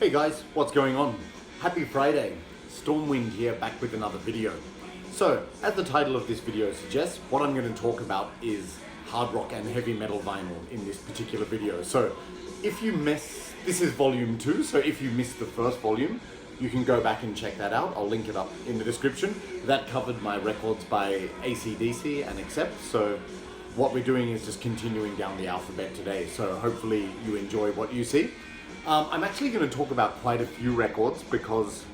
Hey guys, what's going on? Happy Friday. Stormwind here, back with another video. So, as the title of this video suggests, what I'm going to talk about is hard rock and heavy metal vinyl in this particular video. So, if you miss, this is volume 2, so if you missed the first volume, you can go back and check that out. I'll link it up in the description. That covered my records by AC/DC and Accept, so what we're doing is just continuing down the alphabet today, so hopefully you enjoy what you see. I'm actually going to talk about quite a few records because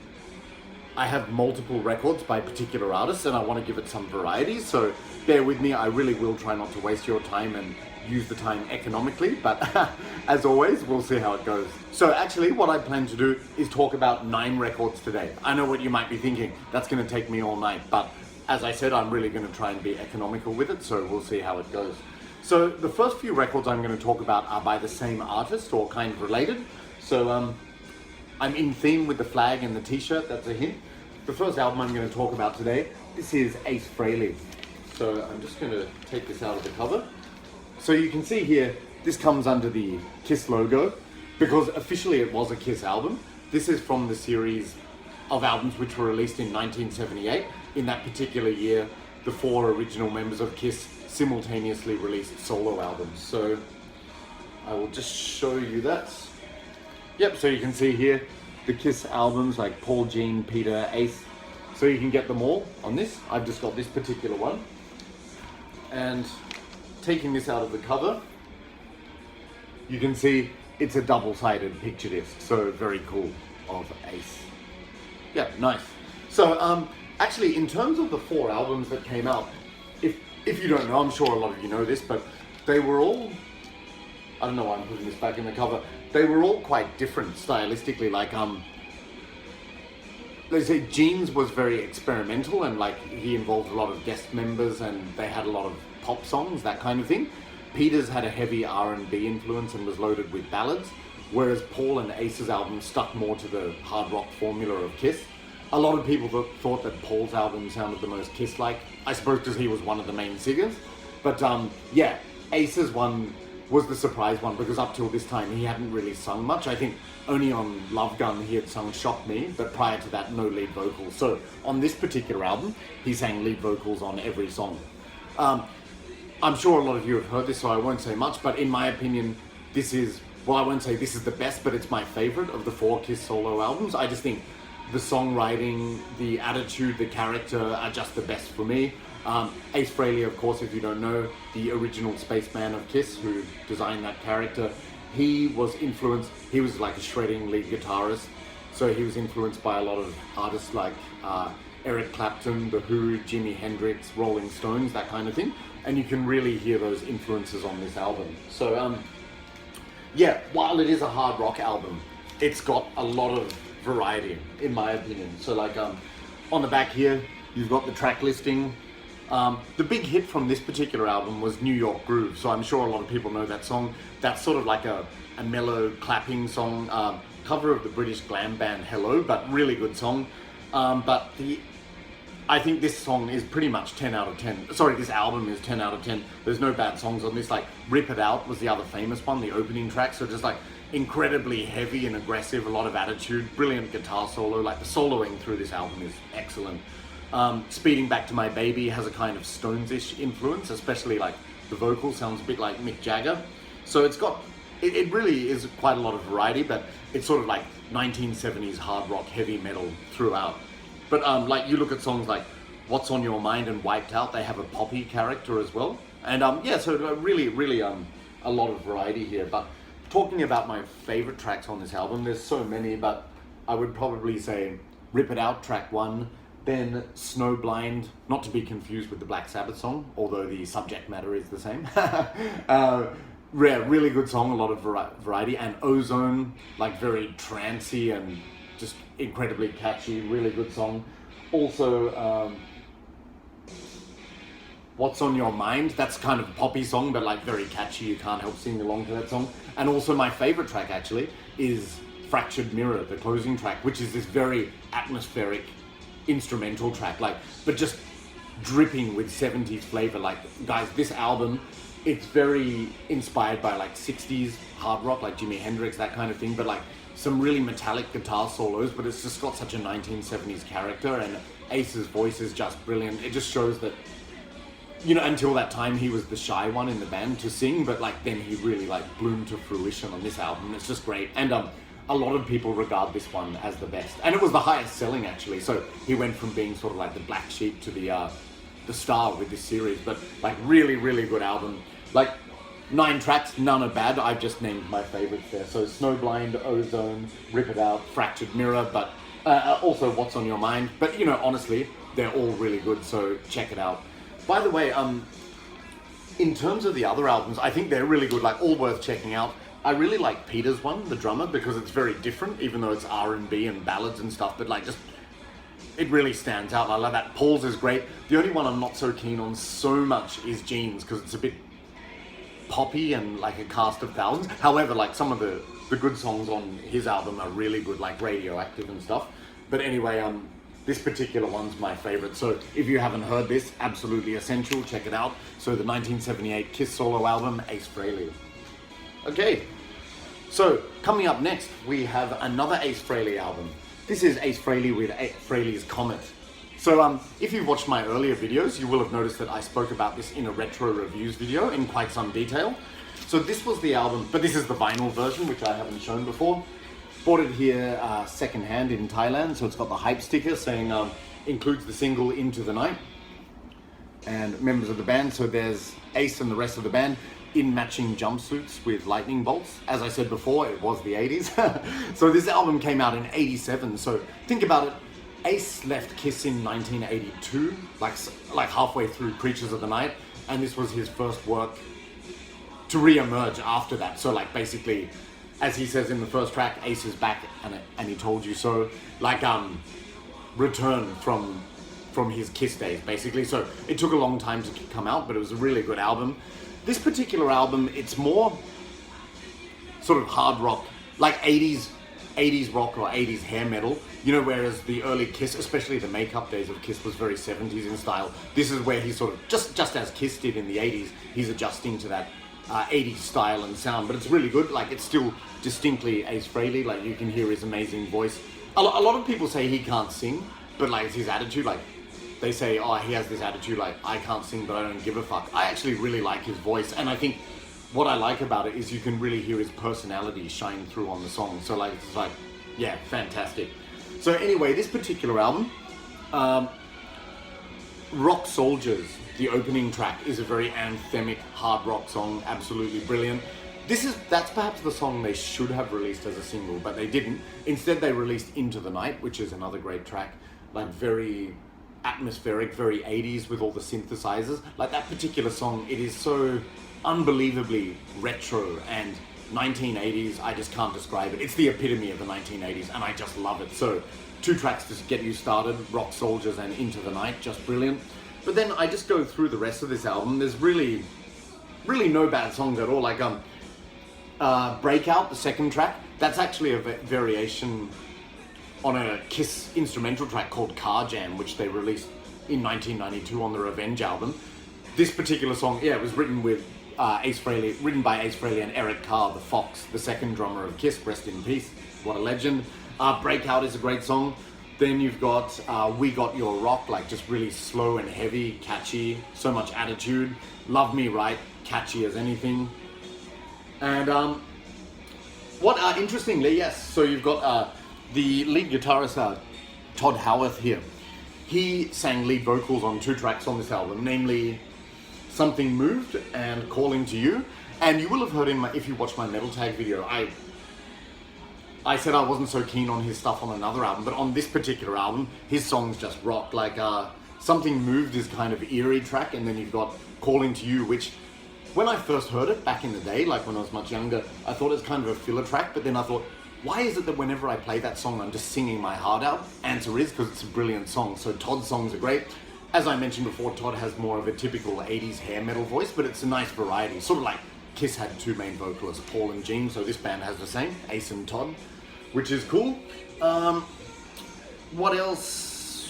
I have multiple records by particular artists and I want to give it some variety, so bear with me. I really will try not to waste your time and use the time economically, but as always, we'll see how it goes. So actually what I plan to do is talk about 9 records today. I know what you might be thinking, that's going to take me all night, but as I said, I'm really going to try and be economical with it, so we'll see how it goes. So the first few records I'm going to talk about are by the same artist or kind of related. So I'm in theme with the flag and the t-shirt, that's a hint. The first album I'm going to talk about today, this is Frehley. So I'm just going to take this out of the cover. So you can see here, this comes under the Kiss logo because officially it was a Kiss album. This is from the series of albums which were released in 1978. In that particular year, the 4 original members of Kiss simultaneously released solo albums. So I will just show you that. Yep, so you can see here the Kiss albums like Paul, Gene, Peter, Ace. So you can get them all on this. I've just got this particular one. And taking this out of the cover, you can see it's a double-sided picture disc. So very cool of Ace. Yeah, nice. So actually, in terms of the 4 albums that came out, if you don't know, I'm sure a lot of you know this, but they were all, I don't know why I'm putting this back in the cover, they were all quite different stylistically. Like, let's say Gene's was very experimental and like he involved a lot of guest members and they had a lot of pop songs, that kind of thing. Peter's had a heavy R&B influence and was loaded with ballads, whereas Paul and Ace's album stuck more to the hard rock formula of Kiss. A lot of people thought that Paul's album sounded the most Kiss-like, I suppose because he was one of the main singers. But yeah, Ace's one was the surprise one because up till this time he hadn't really sung much. I think only on Love Gun he had sung Shock Me, but prior to that, no lead vocals. So on this particular album, he sang lead vocals on every song. I'm sure a lot of you have heard this, so I won't say much, but in my opinion, this is, well, I won't say this is the best, but it's my favorite of the 4 Kiss solo albums. I just think the songwriting, the attitude, the character are just the best for me. Ace Frehley, of course, if you don't know, the original spaceman of Kiss who designed that character, he was influenced, he was like a shredding lead guitarist, so he was influenced by a lot of artists like Eric Clapton, The Who, Jimi Hendrix, Rolling Stones, that kind of thing, and you can really hear those influences on this album. So yeah, while it is a hard rock album, it's got a lot of variety, in my opinion. So like on the back here, you've got the track listing. The big hit from this particular album was New York Groove, so I'm sure a lot of people know that song. That's sort of like a mellow clapping song, cover of the British glam band Hello, but really good song. But I think this song is pretty much 10 out of 10. Sorry, this album is 10 out of 10. There's no bad songs on this. Like Rip It Out was the other famous one, the opening track, so just like incredibly heavy and aggressive, a lot of attitude, brilliant guitar solo. Like the soloing through this album is excellent. Speeding Back to My Baby has a kind of Stones-ish influence, especially like the vocal sounds a bit like Mick Jagger. So it's got, it really is quite a lot of variety, but it's sort of like 1970s hard rock, heavy metal throughout. But like you look at songs like What's on Your Mind and Wiped Out, they have a poppy character as well. And yeah, so really a lot of variety here. But talking about my favorite tracks on this album, there's so many, but I would probably say Rip It Out, track 1, then Snowblind, not to be confused with the Black Sabbath song, although the subject matter is the same. Really good song, a lot of variety. And Ozone, like very trancey and just incredibly catchy, really good song. Also, What's on Your Mind, that's kind of a poppy song, but like very catchy, you can't help singing along to that song. And also my favorite track actually is Fractured Mirror, the closing track, which is this very atmospheric instrumental track, like, but just dripping with 70s flavor. Like, guys, this album, it's very inspired by like 60s hard rock, like Jimi Hendrix, that kind of thing, but like some really metallic guitar solos, but it's just got such a 1970s character, and Ace's voice is just brilliant. It just shows that, you know, until that time he was the shy one in the band to sing, but like then he really like bloomed to fruition on this album. It's just great, and a lot of people regard this one as the best, and it was the highest selling actually. So he went from being sort of like the black sheep to the star with this series. But like really, really good album. Like 9 tracks, none are bad. I've just named my favorites there. So Snowblind, Ozone, Rip It Out, Fractured Mirror, but also What's on Your Mind. But you know, honestly, they're all really good. So check it out. By the way, in terms of the other albums, I think they're really good. Like all worth checking out. I really like Peter's one, the drummer, because it's very different, even though it's R&B and ballads and stuff. But like just, it really stands out. I love that. Paul's is great. The only one I'm not so keen on so much is Jeans, because it's a bit poppy and like a cast of thousands. However, like some of the good songs on his album are really good, like Radioactive and stuff. But anyway, this particular one's my favorite. So if you haven't heard this, absolutely essential, check it out. So the 1978 Kiss solo album, Ace Frehley. Okay, so coming up next, we have another Ace Frehley album. This is Ace Frehley with Frehley's Comet. So if you've watched my earlier videos, you will have noticed that I spoke about this in a retro reviews video in quite some detail. So this was the album, but this is the vinyl version, which I haven't shown before. Bought it here secondhand in Thailand, so it's got the hype sticker saying includes the single Into the Night and members of the band. So there's Ace and the rest of the band in matching jumpsuits with lightning bolts. As I said before, it was the 80s. So this album came out in 87. So think about it. Ace left Kiss in 1982, like halfway through Creatures of the Night, and this was his first work to re-emerge after that. So like basically, as he says in the first track, Ace is back and he told you so. Like return from his Kiss days basically. So it took a long time to come out, but it was a really good album. This particular album, it's more sort of hard rock, like 80s rock or 80s hair metal, you know, whereas the early Kiss, especially the makeup days of Kiss, was very 70s in style. This is where he sort of, just as Kiss did in the 80s, he's adjusting to that 80s style and sound, but it's really good. Like, it's still distinctly Ace Frehley. Like, you can hear his amazing voice. A lot of people say he can't sing, but like, it's his attitude. Like, they say, oh, he has this attitude, like, I can't sing, but I don't give a fuck. I actually really like his voice, and I think what I like about it is you can really hear his personality shine through on the song. So like, it's like, yeah, fantastic. So anyway, this particular album, Rock Soldiers, the opening track, is a very anthemic hard rock song, absolutely brilliant. That's perhaps the song they should have released as a single, but they didn't. Instead, they released Into the Night, which is another great track, like very atmospheric, very 80s with all the synthesizers. Like that particular song, it is so unbelievably retro and 1980s, I just can't describe it. It's the epitome of the 1980s, and I just love it. So 2 tracks to get you started, Rock Soldiers and Into the Night, just brilliant. But then I just go through the rest of this album, there's really no bad songs at all. Like Breakout, the second track, that's actually a variation on a Kiss instrumental track called Car Jam, which they released in 1992 on the Revenge album. This particular song, yeah, it was written with written by Ace Frehley and Eric Carr, the Fox, the second drummer of Kiss, rest in peace, what a legend. Breakout is a great song. Then you've got We Got Your Rock, like just really slow and heavy, catchy, so much attitude. Love Me Right, catchy as anything. And interestingly, yes, so you've got the lead guitarist, Todd Howarth here. He sang lead vocals on 2 tracks on this album, namely Something Moved and Calling to You. And you will have heard if you watched my Metal Tag video, I said I wasn't so keen on his stuff on another album, but on this particular album, his songs just rock. Like Something Moved is kind of eerie track, and then you've got Calling to You, which when I first heard it back in the day, like when I was much younger, I thought it was kind of a filler track, but then I thought, why is it that whenever I play that song, I'm just singing my heart out? Answer is because it's a brilliant song. So Todd's songs are great. As I mentioned before, Todd has more of a typical 80s hair metal voice, but it's a nice variety. Sort of like Kiss had 2 main vocalists, Paul and Gene, so this band has the same, Ace and Todd, which is cool. What else?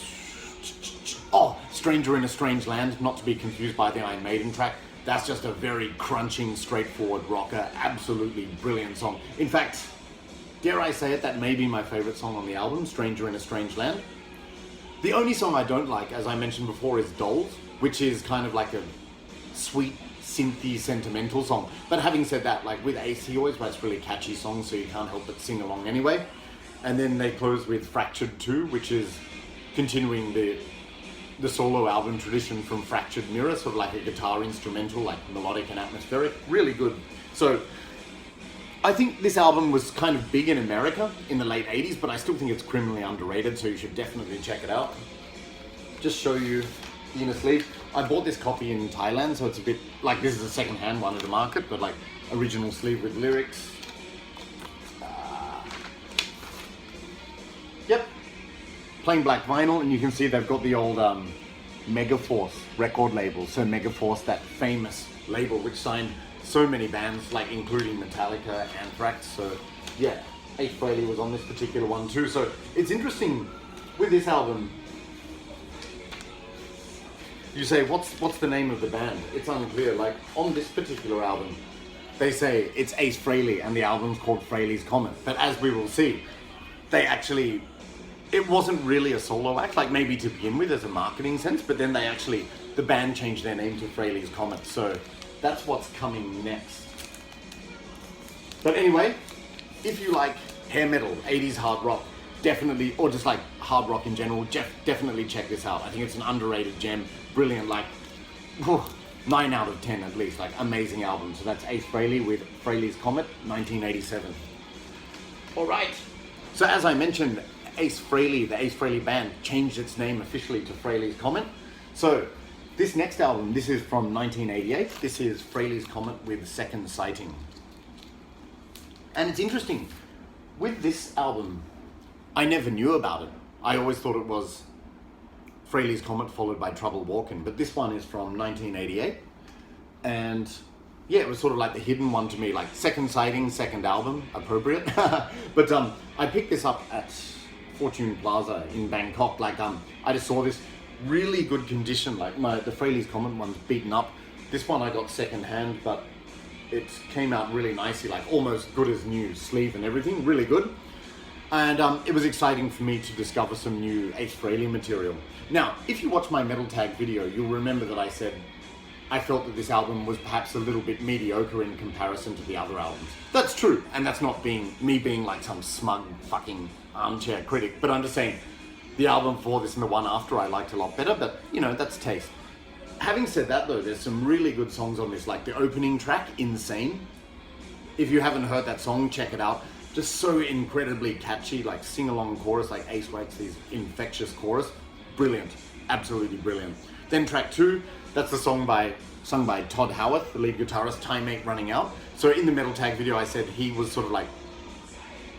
Oh, Stranger in a Strange Land, not to be confused by the Iron Maiden track. That's just a very crunching, straightforward rocker, absolutely brilliant song. In fact, dare I say it, that may be my favorite song on the album, Stranger in a Strange Land. The only song I don't like, as I mentioned before, is Dolls, which is kind of like a sweet, synthy, sentimental song. But having said that, like with Ace, he always writes really catchy songs, so you can't help but sing along anyway. And then they close with Fractured 2, which is continuing the solo album tradition from Fractured Mirror, sort of like a guitar instrumental, like melodic and atmospheric. Really good. So I think this album was kind of big in America in the late 80s, but I still think it's criminally underrated, so you should definitely check it out. Just show you the inner sleeve. I bought this copy in Thailand, so it's a bit like, this is a second-hand one at the market, but like original sleeve with lyrics. Yep, plain black vinyl, and you can see they've got the old Megaforce record label. So Megaforce, that famous label which signed so many bands, like including Metallica, Anthrax. So yeah, Ace Frehley was on this particular one too. So it's interesting with this album. You say, what's the name of the band? It's unclear. Like on this particular album, they say it's Ace Frehley and the album's called Frehley's Comet. But as we will see, they actually, it wasn't really a solo act, like maybe to begin with as a marketing sense, but then the band changed their name to Frehley's Comet. So that's what's coming next. But anyway, if you like hair metal, 80s hard rock, definitely, or just like hard rock in general, definitely check this out. I think it's an underrated gem, brilliant, like 9 out of 10 at least, like amazing album. So that's Ace Frehley with Frehley's Comet, 1987. All right, so as I mentioned, Ace Frehley, the Ace Frehley band, changed its name officially to Frehley's Comet. So this next album, this is from 1988. This is Frehley's Comet with Second Sighting. And it's interesting, with this album, I never knew about it. I always thought it was Frehley's Comet followed by Trouble Walkin', but this one is from 1988. And yeah, it was sort of like the hidden one to me, like Second Sighting, second album, appropriate. But I picked this up at Fortune Plaza in Bangkok. Like I just saw this really good condition, like the Frehley's Comet one's beaten up. This one I got second hand, but it came out really nicely, like almost good as new, sleeve and everything, really good. And it was exciting for me to discover some new Ace Frehley material. Now, if you watch my Metal Tag video, you'll remember that I said I felt that this album was perhaps a little bit mediocre in comparison to the other albums. That's true, and that's not me being like some smug fucking armchair critic, but I'm just saying the album before this and the one after I liked a lot better, but you know, that's taste. Having said that though, there's some really good songs on this, like the opening track, Insane. If you haven't heard that song, check it out. Just so incredibly catchy, like sing-along chorus, like Ace writes these infectious chorus. Brilliant, absolutely brilliant. Then track 2, that's the sung by Todd Howarth, the lead guitarist, Time Ain't Running Out. So in the Metal Tag video I said he was sort of like,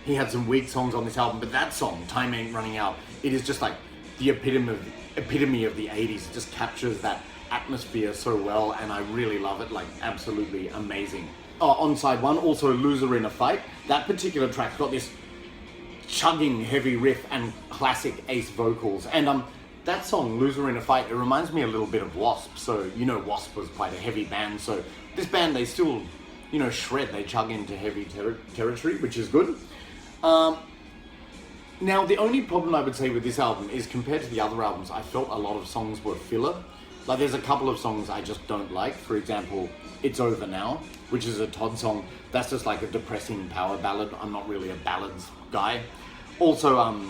he had some weak songs on this album, but that song, Time Ain't Running Out, it is just like the epitome of the 80s. It just captures that atmosphere so well, and I really love it, like absolutely amazing. On side 1, also Loser in a Fight. That particular track's got this chugging heavy riff and classic Ace vocals. And that song, Loser in a Fight, it reminds me a little bit of Wasp. So, you know, Wasp was quite a heavy band. So this band, they still, you know, shred. They chug into heavy territory, which is good. Now, the only problem I would say with this album is compared to the other albums, I felt a lot of songs were filler. Like, there's a couple of songs I just don't like. For example, It's Over Now, which is a Todd song. That's just like a depressing power ballad. I'm not really a ballads guy. Also,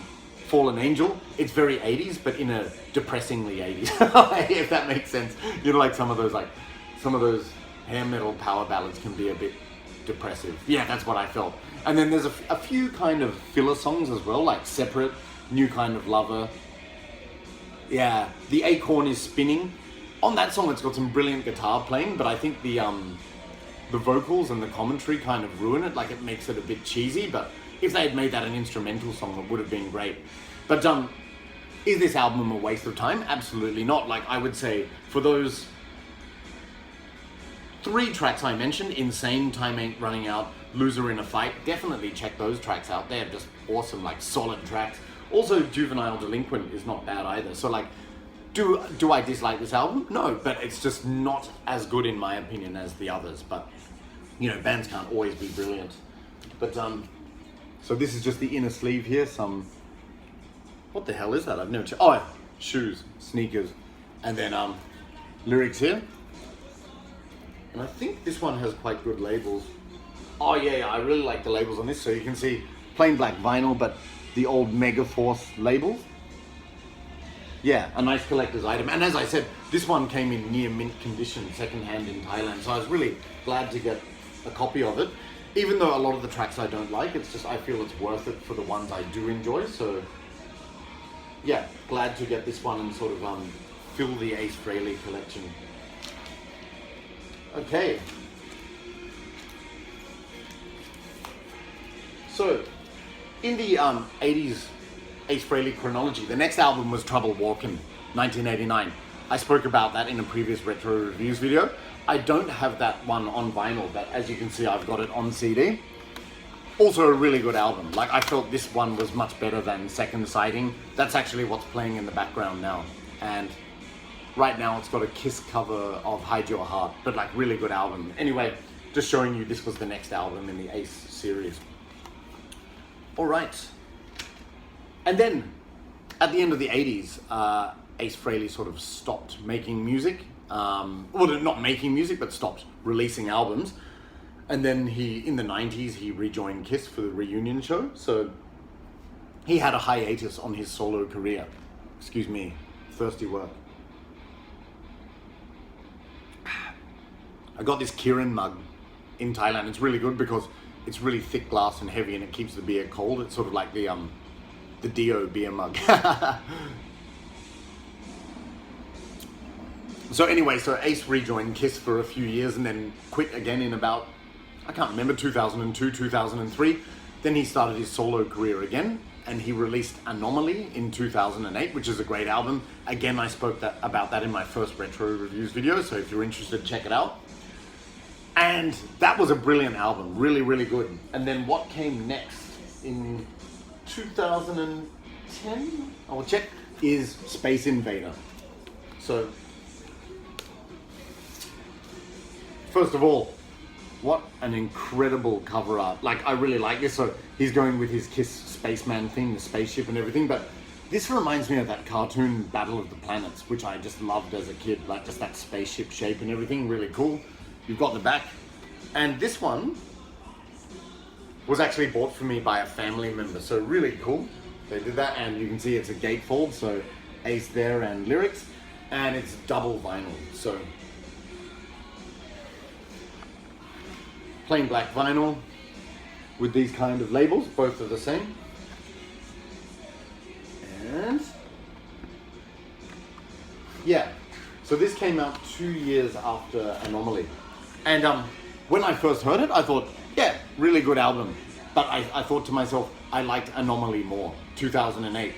Fallen Angel. It's very 80s, but in a depressingly 80s, if that makes sense. You know, like some of those hair metal power ballads can be a bit depressive. Yeah, that's what I felt. And then there's a few kind of filler songs as well, like Separate, New Kind of Lover. Yeah, The Acorn is Spinning. On that song, it's got some brilliant guitar playing, but I think the vocals and the commentary kind of ruin it. Like, it makes it a bit cheesy, but if they had made that an instrumental song, it would have been great. But is this album a waste of time? Absolutely not. Like, I would say for those 3 tracks I mentioned, Insane, Time Ain't Running Out, Loser in a Fight, definitely check those tracks out. They're just awesome, like solid tracks. Also, Juvenile Delinquent is not bad either. So like, do I dislike this album? No, but it's just not as good in my opinion as the others. But, you know, bands can't always be brilliant. But So this is just the inner sleeve here. What the hell is that? I've never checked. Oh, shoes, sneakers. And then lyrics here. And I think this one has quite good labels. Oh yeah, I really like the labels on this. So you can see plain black vinyl, but the old Megaforce labels. Yeah, a nice collector's item. And as I said, this one came in near mint condition, secondhand in Thailand. So I was really glad to get a copy of it. Even though a lot of the tracks I don't like, it's just I feel it's worth it for the ones I do enjoy. So yeah, glad to get this one and sort of fill the Ace Frehley collection. Okay. So in the 80s Ace Frehley chronology, the next album was Trouble Walkin', 1989. I spoke about that in a previous retro reviews video. I don't have that one on vinyl, but as you can see, I've got it on CD. Also a really good album. Like, I felt this one was much better than Second Sighting. That's actually what's playing in the background now. And right now it's got a Kiss cover of Hide Your Heart, but like really good album. Anyway, just showing you this was the next album in the Ace series. All right. And then at the end of the 80s, Ace Frehley sort of stopped making music. Well, not making music, but stopped releasing albums. And then in the 90s, he rejoined Kiss for the reunion show. So he had a hiatus on his solo career. Excuse me, thirsty work. I got this Kirin mug in Thailand. It's really good because it's really thick glass and heavy and it keeps the beer cold. It's sort of like the Dio beer mug. So anyway, so Ace rejoined Kiss for a few years and then quit again in about, I can't remember, 2002, 2003. Then he started his solo career again and he released Anomaly in 2008, which is a great album. Again, I spoke about that in my first retro reviews video, so if you're interested, check it out. And that was a brilliant album, really, really good. And then what came next in 2010, I will check, is Space Invader. So, first of all, what an incredible cover art. Like, I really like this. So he's going with his Kiss spaceman thing, the spaceship and everything. But this reminds me of that cartoon Battle of the Planets, which I just loved as a kid. Like, just that spaceship shape and everything, really cool. You've got the back. And this one was actually bought for me by a family member. So really cool. They did that, and you can see it's a gatefold. So Ace there and lyrics. And it's double vinyl. So plain black vinyl with these kind of labels, both are the same. And yeah, so this came out 2 years after Anomaly. And when I first heard it, I thought, yeah, really good album. But I thought to myself, I liked Anomaly more, 2008.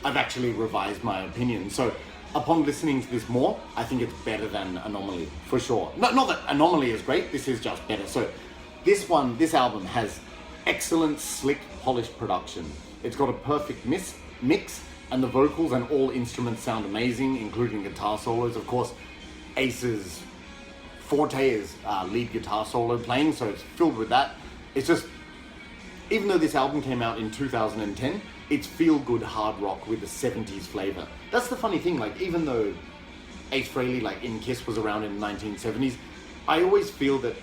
I've actually revised my opinion. So upon listening to this more, I think it's better than Anomaly, for sure. Not that Anomaly is great, this is just better. So this album has excellent, slick, polished production. It's got a perfect mix, and the vocals and all instruments sound amazing, including guitar solos. Of course, Ace's forte is lead guitar solo playing, so it's filled with that. It's just, even though this album came out in 2010, it's feel-good hard rock with a 70s flavor. That's the funny thing, like, even though Ace Frehley, like, in Kiss was around in the 1970s, I always feel that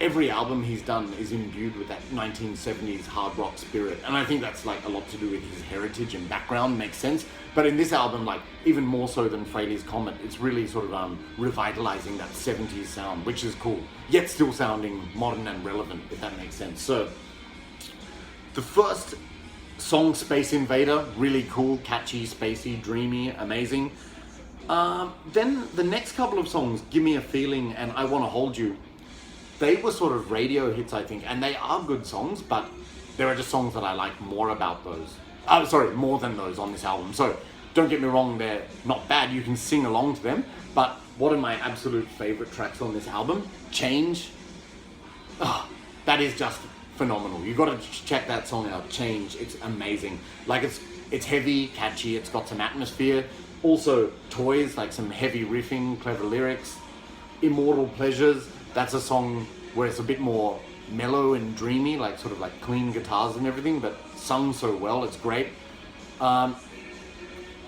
every album he's done is imbued with that 1970s hard rock spirit. And I think that's, like, a lot to do with his heritage and background, makes sense. But in this album, like, even more so than Frehley's Comet, it's really sort of revitalizing that 70s sound, which is cool, yet still sounding modern and relevant, if that makes sense. So, the first song, Space Invader, really cool, catchy, spacey, dreamy, amazing. Then the next couple of songs, Give Me a Feeling and I Wanna Hold You, they were sort of radio hits, I think, and they are good songs, but there are just songs that I like more about those. More than those on this album. So don't get me wrong, they're not bad, you can sing along to them, but one of my absolute favorite tracks on this album, Change, that is just phenomenal. You got to check that song out, Change. It's amazing. Like, it's heavy, catchy, it's got some atmosphere. Also, Toys, like some heavy riffing, clever lyrics. Immortal Pleasures, that's a song where it's a bit more mellow and dreamy, like sort of like clean guitars and everything, but sung so well, it's great.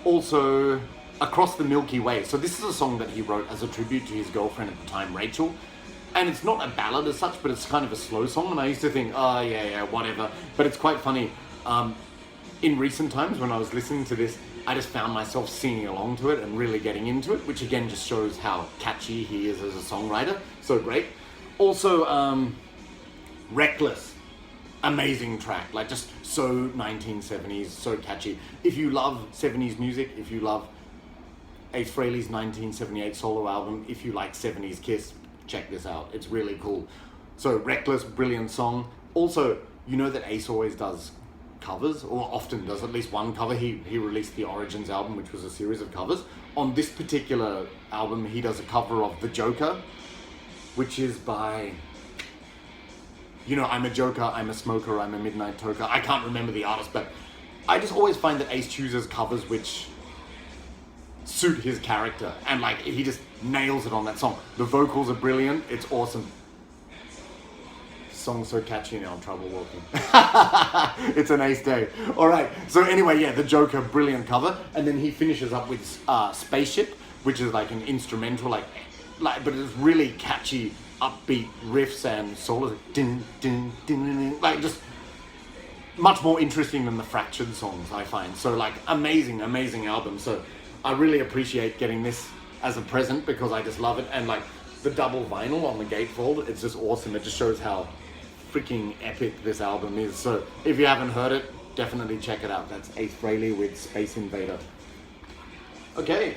Also, Across the Milky Way. So this is a song that he wrote as a tribute to his girlfriend at the time, Rachel. And it's not a ballad as such, but it's kind of a slow song. And I used to think, oh yeah, whatever. But it's quite funny. In recent times when I was listening to this, I just found myself singing along to it and really getting into it, which again just shows how catchy he is as a songwriter. So great. Also, Reckless. Amazing track, like just so 1970s, so catchy. If you love 70s music, if you love Ace Frehley's 1978 solo album, if you like 70s Kiss, check this out. It's really cool. So Reckless, brilliant song. Also, you know that Ace always does covers, or often does at least one cover. He released the Origins album, which was a series of covers. On this particular album, he does a cover of The Joker, which is by... You know, I'm a joker, I'm a smoker, I'm a midnight toker. I can't remember the artist, but I just always find that Ace chooses covers which suit his character. And like, he just nails it on that song. The vocals are brilliant, it's awesome. Song's so catchy now, I'm trouble walking. It's an Ace day. All right, so anyway, yeah, The Joker, brilliant cover. And then he finishes up with Spaceship, which is like an instrumental, like, but it's really catchy, upbeat riffs and solos, ding, ding, ding, ding, like just much more interesting than the Fractured songs, I find. So like amazing album. So I really appreciate getting this as a present because I just love it. And like the double vinyl on the gatefold, it's just awesome. It just shows how freaking epic this album is. So if you haven't heard it, definitely check it out. That's Ace Frehley with Space Invader. Okay,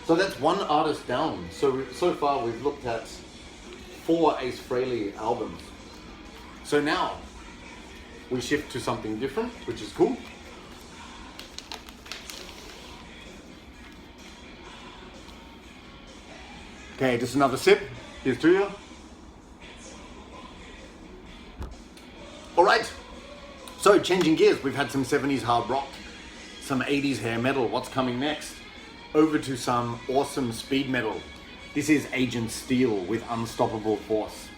so that's one artist down. So far we've looked at 4 Ace Frehley albums. So now we shift to something different, which is cool. Okay, just another sip. Here's to you. All right. So changing gears, we've had some 70s hard rock, some 80s hair metal. What's coming next? Over to some awesome speed metal. This is Agent Steel with Unstoppable Force.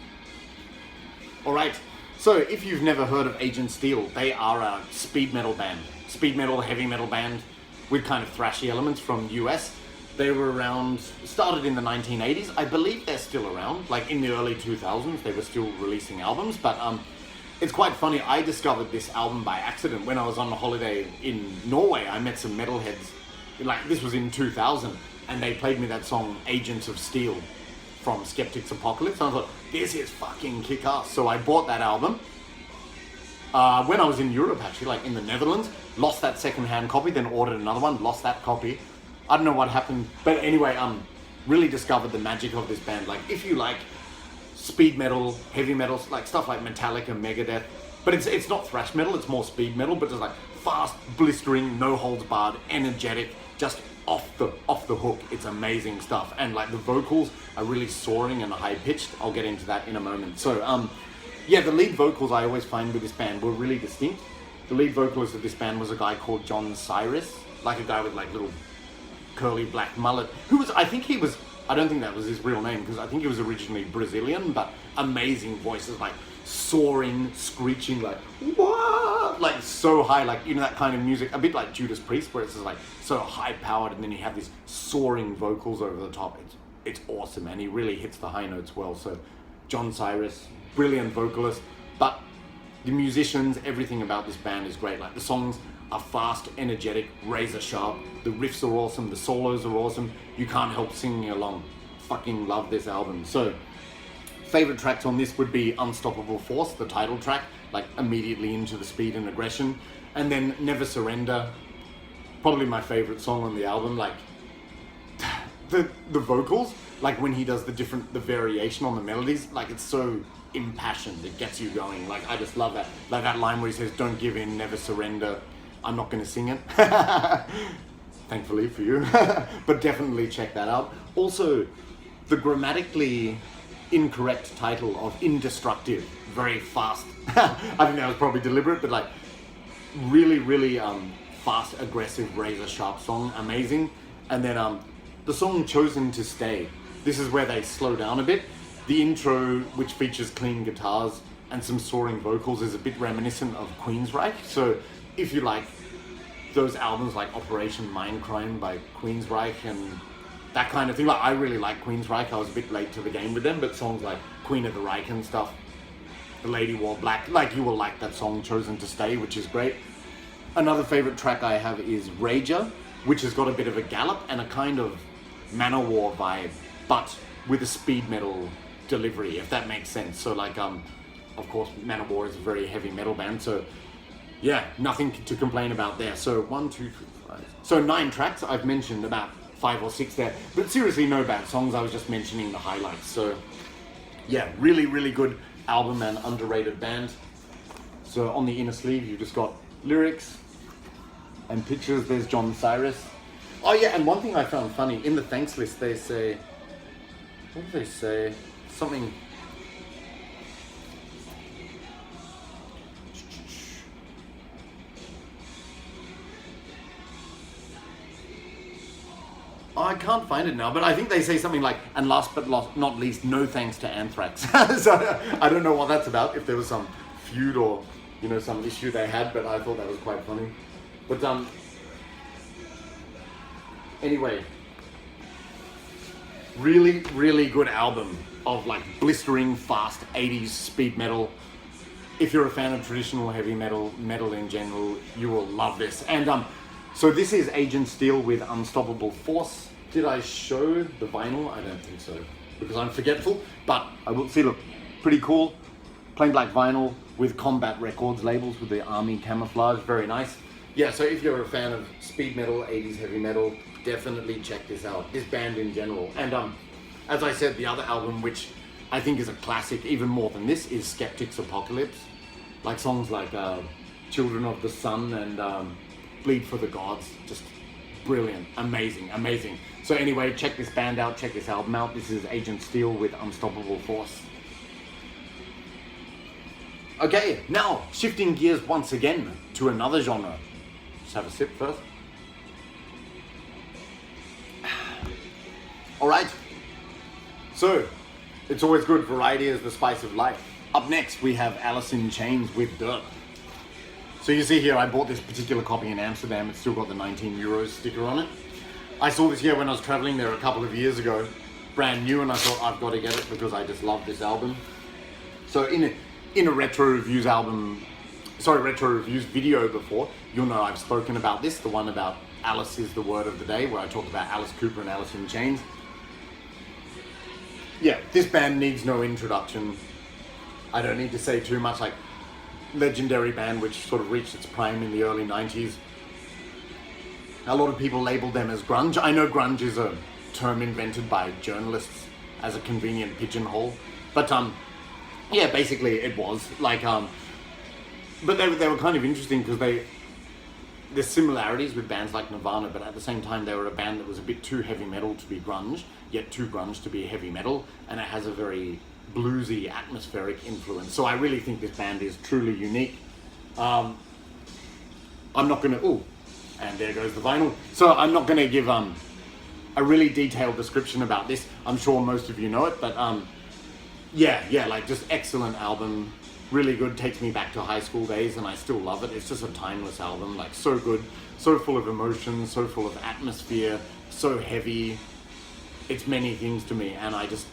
Alright, so if you've never heard of Agent Steel, they are a speed metal band. Speed metal, heavy metal band with kind of thrashy elements from the US. They were around, started in the 1980s. I believe they're still around. Like in the early 2000s, they were still releasing albums. But it's quite funny, I discovered this album by accident. When I was on a holiday in Norway, I met some metalheads. Like, this was in 2000. And they played me that song, Agents of Steel, from Skeptic's Apocalypse. And I thought, this is fucking kick-ass. So I bought that album. When I was in Europe, actually, like in the Netherlands, lost that second-hand copy, then ordered another one, lost that copy. I don't know what happened. But anyway, really discovered the magic of this band. Like, if you like speed metal, heavy metal, like stuff like Metallica, Megadeth, but it's not thrash metal, it's more speed metal, but it's like fast, blistering, no holds barred, energetic, just off the hook. It's amazing stuff. And like the vocals are really soaring and high pitched. I'll get into that in a moment. So yeah, the lead vocals I always find with this band were really distinct. The lead vocalist of this band was a guy called John Cyrus, like a guy with like little curly black mullet, who was, I don't think that was his real name, because I think he was originally Brazilian, but amazing voices, like soaring, screeching, like what, like so high, like, you know, that kind of music, a bit like Judas Priest, where it's just like so high powered, and then you have these soaring vocals over the top. It's awesome, and he really hits the high notes well. So John Cyrus, brilliant vocalist, but the musicians, everything about this band is great. Like the songs are fast, energetic, razor sharp, the riffs are awesome, the solos are awesome, you can't help singing along. Fucking love this album. So favorite tracks on this would be Unstoppable Force, the title track, like immediately into the speed and aggression, and then Never Surrender, probably my favorite song on the album. Like the vocals, like when he does the variation on the melodies, like it's so impassioned, it gets you going. Like I just love that. Like that line where he says, "Don't give in, never surrender." I'm not going to sing it, thankfully for you, but definitely check that out. Also, the grammatically incorrect title of Indestructive, very fast. I think that was probably deliberate, but like really fast, aggressive, razor sharp song, amazing. And then the song Chosen to Stay, this is where they slow down a bit. The intro, which features clean guitars and some soaring vocals, is a bit reminiscent of Queensryche. So if you like those albums like Operation Mindcrime by Queensryche and that kind of thing, like I really like Queensryche. I was a bit late to the game with them, but songs like Queen of the Reich and stuff, The Lady Wore Black, like you will like that song Chosen to Stay, which is great. Another favorite track I have is Rager, which has got a bit of a gallop and a kind of Manowar vibe, but with a speed metal delivery, if that makes sense. So like, of course, Manowar is a very heavy metal band, so yeah, nothing to complain about there. So 1, 2, 3, 5. So 9 tracks. I've mentioned about 5 or 6 there, but seriously, no bad songs. I was just mentioning the highlights. So yeah, really, really good album and underrated band. So on the inner sleeve, you've just got lyrics and pictures. There's John Cyrus. Oh yeah, and one thing I found funny, in the thanks list they say, what do they say? Something. Oh, I can't find it now, but I think they say something like, and last but not least, no thanks to Anthrax. So I don't know what that's about, if there was some feud or, you know, some issue they had, but I thought that was quite funny. But anyway, really, really good album of like blistering, fast 80s speed metal. If you're a fan of traditional heavy metal in general, you will love this. And so this is Agent Steel with Unstoppable Force. Did I show the vinyl? I don't think so, because I'm forgetful, but I will see, look, pretty cool. Plain black vinyl with Combat Records labels with the army camouflage, very nice. Yeah, so if you're a fan of speed metal, 80s heavy metal, definitely check this out, this band in general. And as I said, the other album, which I think is a classic even more than this, is Skeptic's Apocalypse. Like songs like Children of the Sun and Bleed for the Gods, just brilliant, amazing, amazing. So anyway, check this band out, check this album out. This is Agent Steel with Unstoppable Force. Okay, now shifting gears once again to another genre. Just have a sip first. All right, so it's always good, variety is the spice of life. Up next, we have Alice in Chains with Dirt. So you see here, I bought this particular copy in Amsterdam. It's still got the 19 euros sticker on it. I saw this here when I was traveling there a couple of years ago, brand new, and I thought I've got to get it because I just love this album. So in a retro reviews video before, you'll know I've spoken about this, the one about Alice is the word of the day, where I talked about Alice Cooper and Alice in Chains. Yeah, this band needs no introduction. I don't need to say too much. Like, legendary band which sort of reached its prime in the early 90s. A lot of people labeled them as grunge. I know grunge is a term invented by journalists as a convenient pigeonhole, but yeah, basically it was like but they were kind of interesting because there's similarities with bands like Nirvana, but at the same time they were a band that was a bit too heavy metal to be grunge, yet too grunge to be heavy metal, and it has a very bluesy, atmospheric influence. So I really think this band is truly unique. I'm not gonna, and there goes the vinyl. So I'm not gonna give a really detailed description about this. I'm sure most of you know it, but yeah, like just excellent album, really good, takes me back to high school days and I still love it. It's just a timeless album, like so good, so full of emotion, so full of atmosphere, so heavy. It's many things to me, and I just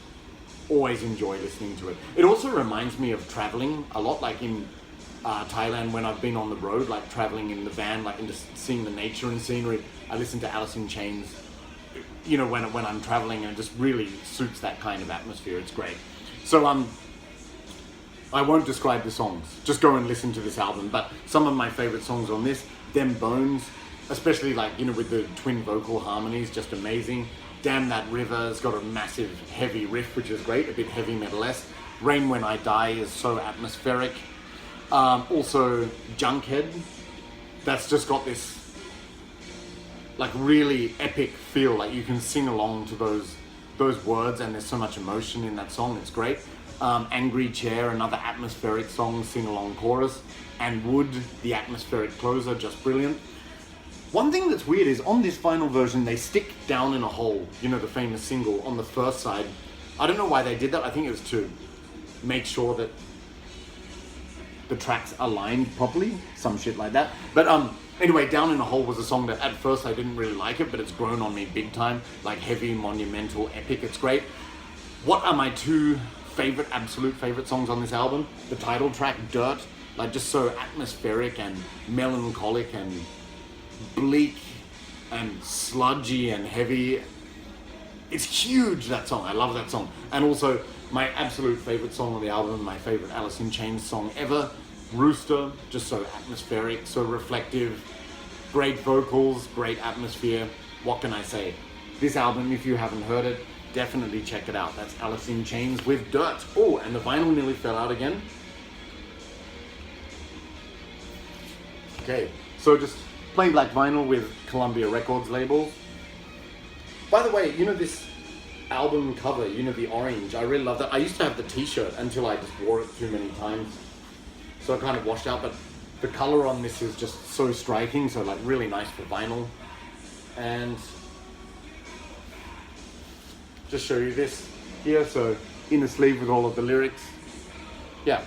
always enjoy listening to it. It also reminds me of traveling a lot, like in Thailand when I've been on the road, like traveling in the van, like and just seeing the nature and scenery. I listen to Alice in Chains, you know, when I'm traveling, and it just really suits that kind of atmosphere. It's great. So I won't describe the songs, just go and listen to this album. But some of my favorite songs on this, Them Bones, especially like, you know, with the twin vocal harmonies, just amazing. Damn That River has got a massive heavy riff, which is great, a bit heavy metal-esque. Rain When I Die is so atmospheric. Also Junkhead, that's just got this like really epic feel, like you can sing along to those words, and there's so much emotion in that song, it's great. Angry Chair, another atmospheric song, sing-along chorus. And Wood, the atmospheric closer, just brilliant. One thing that's weird is on this final version, they stick Down in a Hole, you know, the famous single, on the first side. I don't know why they did that. I think it was to make sure that the tracks aligned properly, some shit like that. But anyway, Down in a Hole was a song that at first I didn't really like it, but it's grown on me big time. Like heavy, monumental, epic, it's great. What are my two absolute favorite songs on this album? The title track, Dirt, like just so atmospheric and melancholic and bleak and sludgy and heavy. It's huge, that song. I love that song. And also my absolute favorite song on the album, my favorite Alice in Chains song ever, Rooster, just so atmospheric, so reflective, great vocals, great atmosphere. What can I say? This album, if you haven't heard it, definitely check it out. That's Alice in Chains with Dirt. Oh, and the vinyl nearly fell out again. Okay, so just plain black vinyl with Columbia Records label. By the way, you know this album cover, you know, the orange, I really love that. I used to have the t-shirt until I just wore it too many times, so it kind of washed out, but the color on this is just so striking, so like really nice for vinyl. And just show you this here, so inner sleeve with all of the lyrics. Yeah,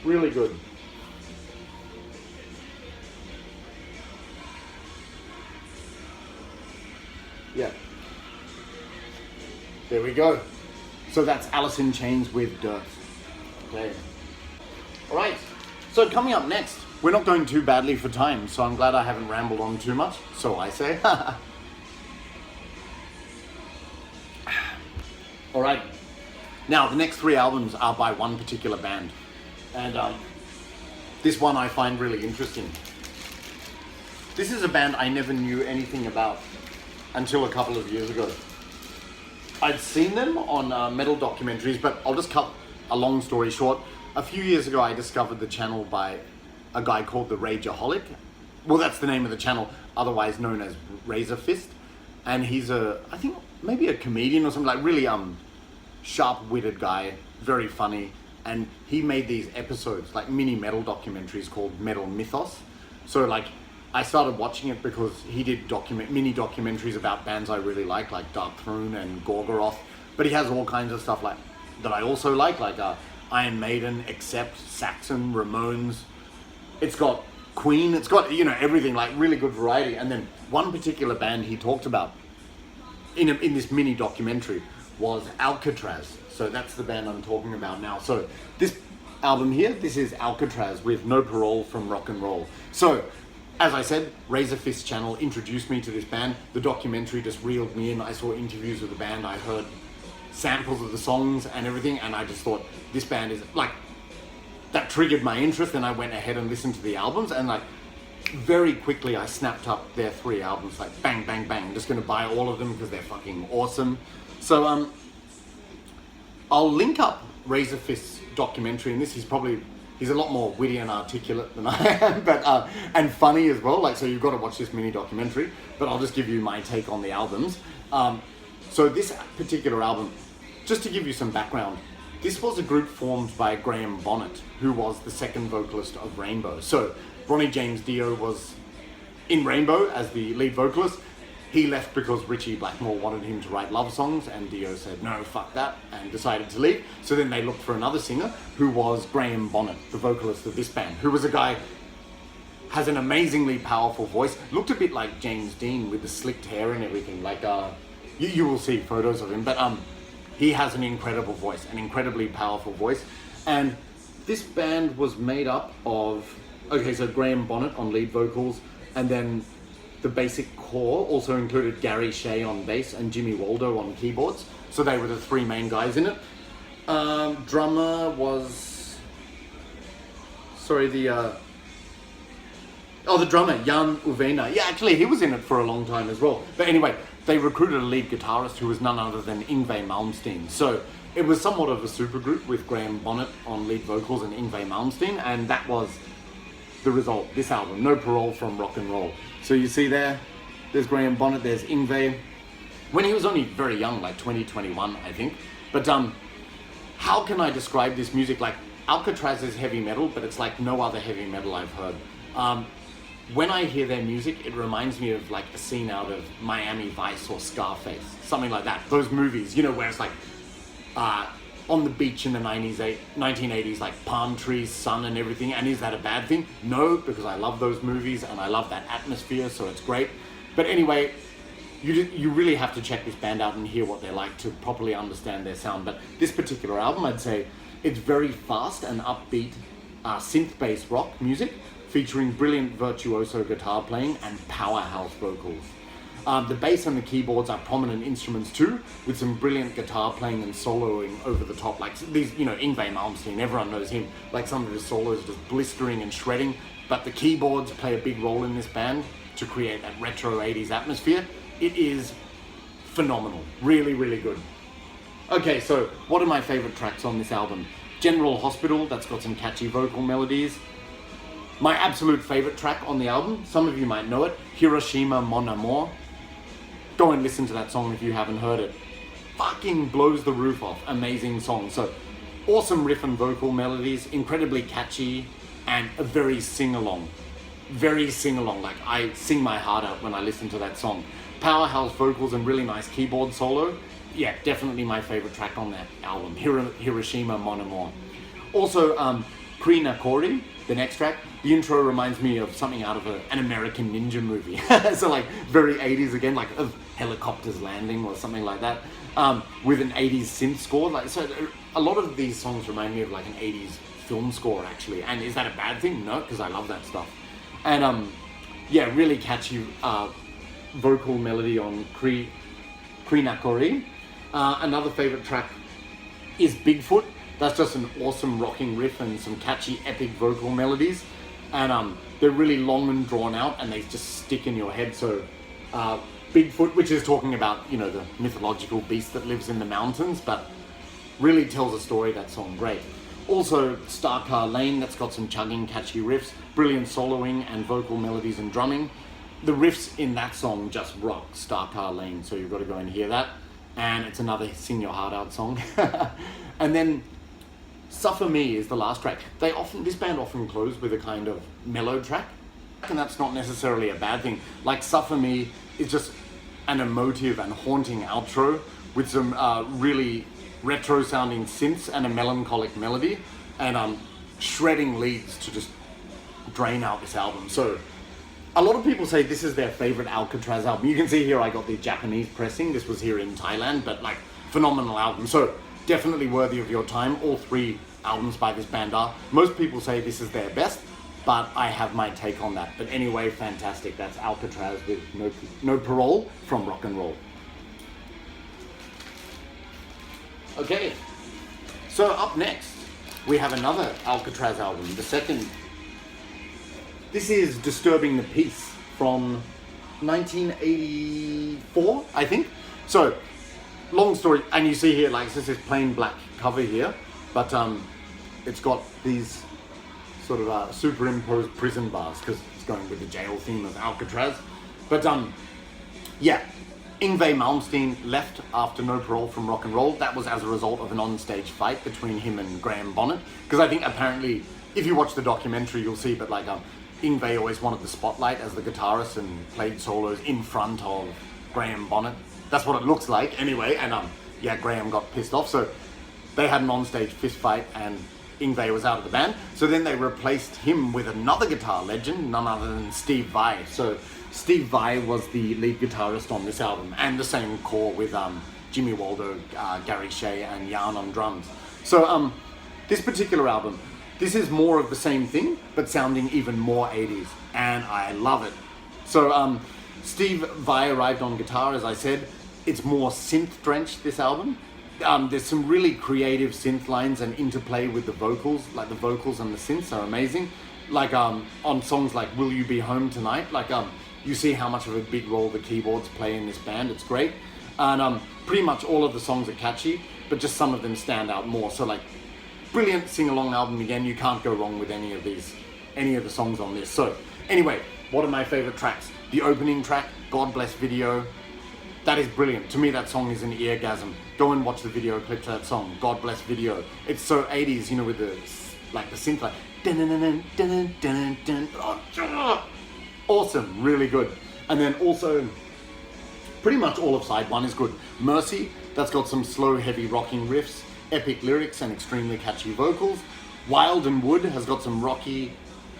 really good. Yeah. There we go. So that's Alice in Chains with Dirt. Okay. Alright, so coming up next, we're not going too badly for time, so I'm glad I haven't rambled on too much, so I say. Alright, now the next three albums are by one particular band, and this one I find really interesting. This is a band I never knew anything about until a couple of years ago. I'd seen them on metal documentaries, but I'll just cut a long story short. A few years ago I discovered the channel by a guy called the Rageaholic. Well, that's the name of the channel, otherwise known as Razor Fist. And he's I think maybe a comedian or something, like really sharp-witted guy, very funny. And he made these episodes, like mini metal documentaries called Metal Mythos. So like, I started watching it because he did mini documentaries about bands I really like Dark Throne and Gorgoroth. But he has all kinds of stuff like that I also like Iron Maiden, Accept, Saxon, Ramones. It's got Queen, it's got, you know, everything, like really good variety. And then one particular band he talked about in this mini documentary was ALCATRAZZ. So that's the band I'm talking about now. So this album here, this is ALCATRAZZ with No Parole from Rock and Roll. So, as I said, Razor Fist channel introduced me to this band. The documentary just reeled me in. I saw interviews with the band, I heard samples of the songs and everything, and I just thought, this band is, like, that triggered my interest, and I went ahead and listened to the albums, and like, very quickly I snapped up their three albums, like bang, bang, bang. I'm just gonna buy all of them because they're fucking awesome. So, I'll link up Razor Fist's documentary, and this is probably, he's a lot more witty and articulate than I am, but and funny as well. Like, so you've got to watch this mini documentary. But I'll just give you my take on the albums. So this particular album, just to give you some background, this was a group formed by Graham Bonnet, who was the second vocalist of Rainbow. So Ronnie James Dio was in Rainbow as the lead vocalist. He left because Ritchie Blackmore wanted him to write love songs, and Dio said, no, fuck that, and decided to leave. So then they looked for another singer, who was Graham Bonnet, the vocalist of this band, who was a guy, has an amazingly powerful voice, looked a bit like James Dean with the slicked hair and everything, like, you will see photos of him, but he has an incredible voice, an incredibly powerful voice. And this band was made up of, okay, so Graham Bonnet on lead vocals, and then the basic core also included Gary Shea on bass and Jimmy Waldo on keyboards. So they were the three main guys in it. Drummer was, the drummer, Jan Uvena. Yeah, actually he was in it for a long time as well. But anyway, they recruited a lead guitarist who was none other than Yngwie Malmsteen. So it was somewhat of a supergroup with Graham Bonnet on lead vocals and Yngwie Malmsteen, and that was the result, this album, No Parole from Rock and Roll. So you see there's Graham Bonnet, there's Yngwie, when he was only very young, like 21, I think. But how can I describe this music? Like, ALCATRAZZ is heavy metal, but it's like no other heavy metal I've heard. When I hear their music, it reminds me of like a scene out of Miami Vice or Scarface, something like that. Those movies, you know, where it's like on the beach in the 1980s, like palm trees, sun and everything. And is that a bad thing? No, because I love those movies and I love that atmosphere, so it's great. But anyway, you really have to check this band out and hear what they're like to properly understand their sound. But this particular album, I'd say it's very fast and upbeat synth-based rock music, featuring brilliant virtuoso guitar playing and powerhouse vocals. The bass and the keyboards are prominent instruments too, with some brilliant guitar playing and soloing over the top. Like these, Yngwie Malmsteen, everyone knows him. Like some of his solos just blistering and shredding. But the keyboards play a big role in this band to create that retro 80s atmosphere. It is phenomenal. Really, really good. Okay, so what are my favorite tracks on this album? General Hospital, that's got some catchy vocal melodies. My absolute favorite track on the album, some of you might know it, Hiroshima Mon Amour. Go and listen to that song if you haven't heard it. Fucking blows the roof off. Amazing song. So, awesome riff and vocal melodies, incredibly catchy, and a very sing-along. Very sing-along. Like, I sing my heart out when I listen to that song. Powerhouse vocals and really nice keyboard solo. Yeah, definitely my favorite track on that album, Hiroshima Mon Amour. Also, Pre Nakori, the next track, the intro reminds me of something out of an American ninja movie. So like very 80s again, like of helicopters landing or something like that, with an 80s synth score. Like, so a lot of these songs remind me of like an 80s film score actually. And is that a bad thing? No, because I love that stuff. And yeah, really catchy vocal melody on Pre Nakori. Another favorite track is Bigfoot. That's just an awesome rocking riff and some catchy epic vocal melodies. And they're really long and drawn out and they just stick in your head. So Bigfoot, which is talking about, the mythological beast that lives in the mountains, but really tells a story, that song, great. Also Star Car Lane, that's got some chugging catchy riffs, brilliant soloing and vocal melodies and drumming. The riffs in that song just rock, Star Car Lane, so you've got to go and hear that. And it's another sing your heart out song. And then Suffer Me is the last track. This band often close with a kind of mellow track, and that's not necessarily a bad thing. Like Suffer Me is just an emotive and haunting outro with some really retro sounding synths and a melancholic melody, and shredding leads to just drain out this album. So a lot of people say this is their favorite ALCATRAZZ album. You can see here I got the Japanese pressing. This was here in Thailand, but like phenomenal album. So definitely worthy of your time. All three albums by this band are. Most people say this is their best, but I have my take on that. But anyway, fantastic. That's ALCATRAZZ with no Parole from Rock and Roll. Okay, so up next we have another ALCATRAZZ album, the second. This is Disturbing the Peace from 1984, I think. So, long story, and you see here, like, this is plain black cover here, but it's got these sort of superimposed prison bars, because it's going with the jail theme of ALCATRAZZ. But yeah, Yngwie Malmsteen left after No Parole from Rock and Roll. That was as a result of an on-stage fight between him and Graham Bonnet, because I think apparently, if you watch the documentary, you'll see, but like, Yngwie always wanted the spotlight as the guitarist and played solos in front of Graham Bonnet. That's what it looks like anyway, and yeah, Graham got pissed off, so they had an on-stage fist fight and Yngwie was out of the band. So then they replaced him with another guitar legend, none other than Steve Vai. So Steve Vai was the lead guitarist on this album, and the same core with Jimmy Waldo, Gary Shea and Jan on drums. So this particular album, this is more of the same thing, but sounding even more 80s, and I love it. So Steve Vai arrived on guitar, as I said. It's more synth-drenched, this album. There's some really creative synth lines and interplay with the vocals, like the vocals and the synths are amazing. Like on songs like Will You Be Home Tonight, like you see how much of a big role the keyboards play in this band, it's great. And pretty much all of the songs are catchy, but just some of them stand out more. So like, brilliant sing-along album again, you can't go wrong with any of the songs on this. So anyway, what are my favorite tracks? The opening track, God Bless Video, that is brilliant. To me, that song is an eargasm. Go and watch the video clip to that song, God Bless Video. It's so 80s, with the synth, like, awesome, really good. And then also, pretty much all of side one is good. Mercy, that's got some slow, heavy rocking riffs. epic lyrics and extremely catchy vocals. Wild and Wood has got some rocky,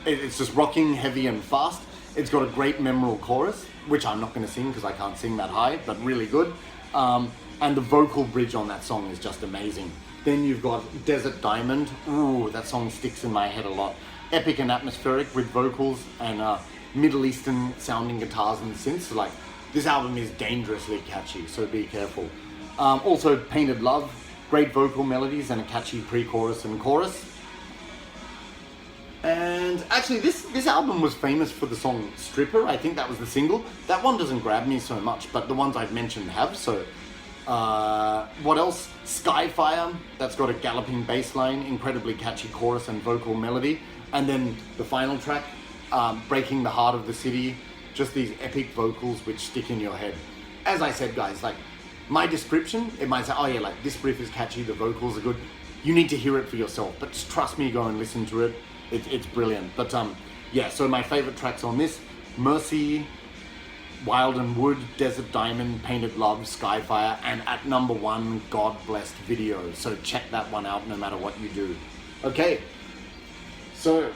it's just rocking, heavy and fast. It's got a great memorable chorus, which I'm not going to sing because I can't sing that high, but really good. And the vocal bridge on that song is just amazing. Then you've got Desert Diamond. Ooh, that song sticks in my head a lot. Epic and atmospheric with vocals and Middle Eastern sounding guitars and synths. So, like, this album is dangerously catchy, so be careful. Also, Painted Love, great vocal melodies and a catchy pre-chorus and chorus. And actually, this album was famous for the song Stripper. I think that was the single. That one doesn't grab me so much, but the ones I've mentioned have. So, what else? Skyfire, that's got a galloping bass line, incredibly catchy chorus and vocal melody. And then the final track, Breaking the Heart of the City, just these epic vocals which stick in your head. As I said, guys, like, my description, it might say, oh yeah, like, this riff is catchy, the vocals are good. You need to hear it for yourself, but just trust me, go and listen to it. It's brilliant. But yeah, so my favorite tracks on this: Mercy, Wild and Wood, Desert Diamond, Painted Love, Skyfire, and at number 1, God Blessed Video. So check that one out no matter what you do. Okay, so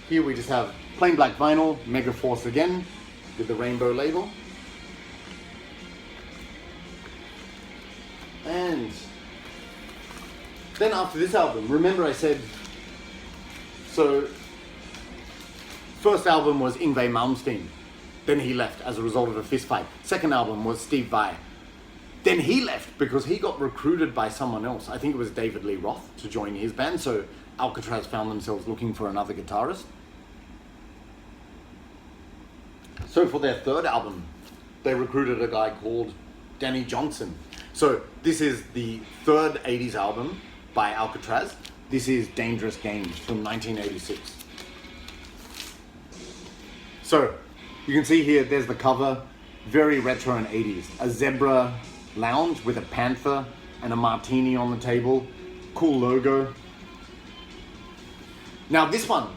here we just have plain black vinyl, Mega Force again, with the rainbow label. And then after this album, remember I said, so first album was Yngwie Malmsteen. Then he left as a result of a fist fight. Second album was Steve Vai. Then he left because he got recruited by someone else. I think it was David Lee Roth to join his band. So ALCATRAZZ found themselves looking for another guitarist. So for their third album, they recruited a guy called Danny Johnson. So this is the third 80s album by ALCATRAZZ. This is Dangerous Games from 1986. So you can see here, there's the cover, very retro and 80s. A zebra lounge with a panther and a martini on the table. Cool logo. Now this one,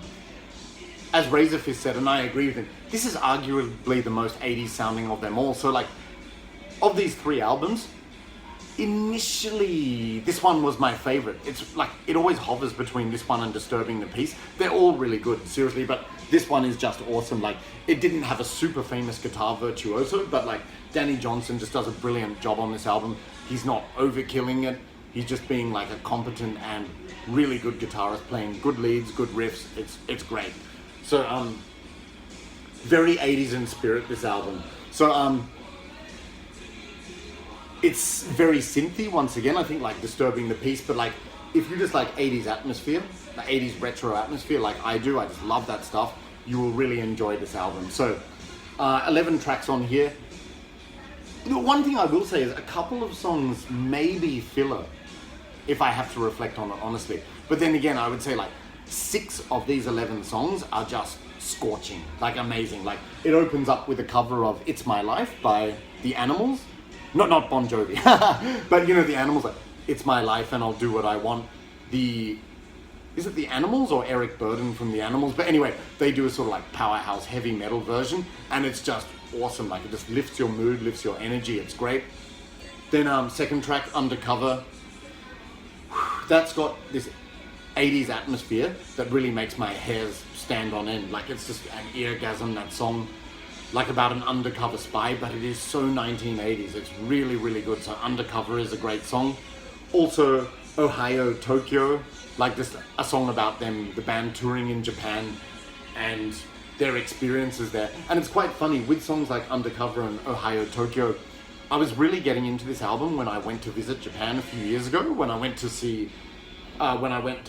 as Razorfist said, and I agree with him, this is arguably the most 80s sounding of them all. So like, of these 3 albums, initially this one was my favorite. It's like, it always hovers between this one and Disturbing the Peace. They're all really good, seriously, but this one is just awesome. Like, it didn't have a super famous guitar virtuoso, but like, Danny Johnson just does a brilliant job on this album. He's not overkilling it. He's just being like a competent and really good guitarist, playing good leads, good riffs. It's great. So very 80s in spirit, this album. So it's very synthy once again, I think, like Disturbing the Peace, but like, if you just like 80s atmosphere, the 80s retro atmosphere like I do, I just love that stuff, you will really enjoy this album. So 11 tracks on here. The one thing I will say is a couple of songs may be filler, if I have to reflect on it honestly. But then again, I would say like 6 of these 11 songs are just scorching, like amazing. Like, it opens up with a cover of It's My Life by The Animals. Not Bon Jovi, but you know, The Animals, like, It's My Life and I'll Do What I Want. Is it The Animals or Eric Burdon from The Animals? But anyway, they do a sort of like powerhouse heavy metal version, and it's just awesome. Like, it just lifts your mood, lifts your energy. It's great. Then second track, Undercover. That's got this 80s atmosphere that really makes my hairs stand on end. Like, it's just an eargasm, that song. Like, about an undercover spy, but it is so 1980s. It's really, really good. So Undercover is a great song. Also, Ohio, Tokyo, like just a song about them, the band touring in Japan and their experiences there. And it's quite funny, with songs like Undercover and Ohio, Tokyo, I was really getting into this album when I went to visit Japan a few years ago, when I went to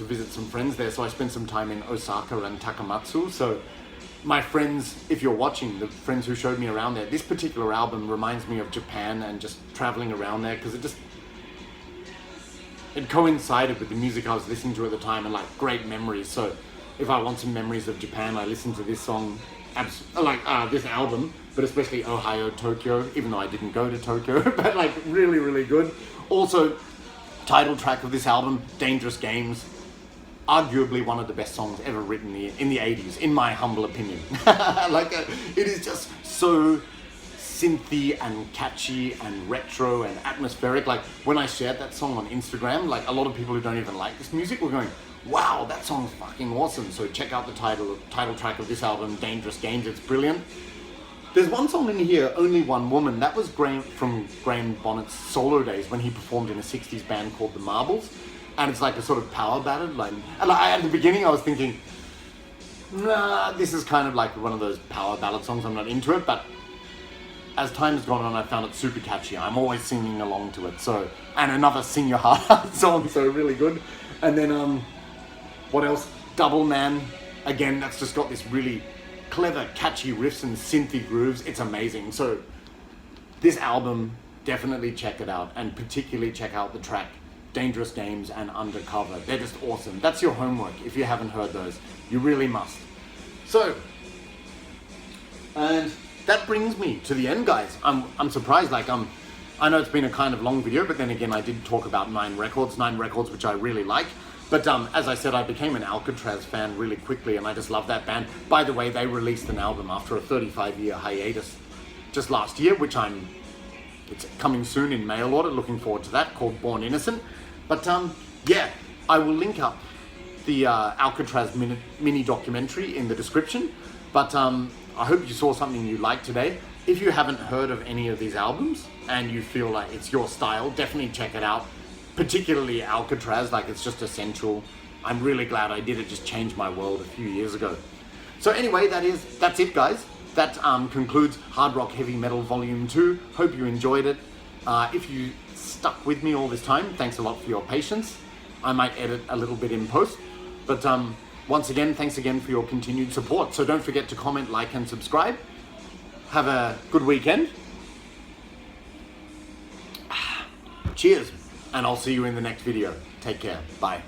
visit some friends there. So I spent some time in Osaka and Takamatsu. So my friends, if you're watching, the friends who showed me around there, this particular album reminds me of Japan and just traveling around there, because it coincided with the music I was listening to at the time, and like, great memories. So if I want some memories of Japan, I listen to this song, this album, but especially Ohio, Tokyo, even though I didn't go to Tokyo, but like, really, really good. Also, title track of this album, Dangerous Games. Arguably one of the best songs ever written in the 80s, in my humble opinion. Like, it is just so synthy and catchy and retro and atmospheric. Like when I shared that song on Instagram, like a lot of people who don't even like this music were going, wow, that song's fucking awesome. So check out the title track of this album, Dangerous Games. It's brilliant. There's one song in here, Only One Woman. That was from Graham Bonnet's solo days when he performed in a 60s band called The Marbles. And it's like a sort of power ballad. At the beginning I was thinking, nah, this is kind of like one of those power ballad songs. I'm not into it. But as time has gone on, I found it super catchy. I'm always singing along to it. So, and another Sing Your Heart Out song, so really good. And then, what else? Double Man. Again, that's just got this really clever, catchy riffs and synthy grooves. It's amazing. So this album, definitely check it out, and particularly check out the track Dangerous Games and Undercover. They're just awesome. That's your homework if you haven't heard those. You really must. So, and that brings me to the end, guys. I'm surprised. I know it's been a kind of long video, but then again, I did talk about 9 records, which I really like. But as I said, I became an ALCATRAZZ fan really quickly, and I just love that band. By the way, they released an album after a 35-year hiatus just last year, which it's coming soon in mail order. Looking forward to that, called Born Innocent. But yeah, I will link up the ALCATRAZZ mini documentary in the description. But I hope you saw something you liked today. If you haven't heard of any of these albums and you feel like it's your style, definitely check it out. Particularly ALCATRAZZ, like it's just essential. I'm really glad I did. It just changed my world a few years ago. So anyway, that's it, guys. That concludes Hard Rock Heavy Metal Volume 2. Hope you enjoyed it. If you stuck with me all this time, thanks a lot for your patience. I might edit a little bit in post. But once again, thanks again for your continued support. So don't forget to comment, like, and subscribe. Have a good weekend. Cheers. And I'll see you in the next video. Take care. Bye.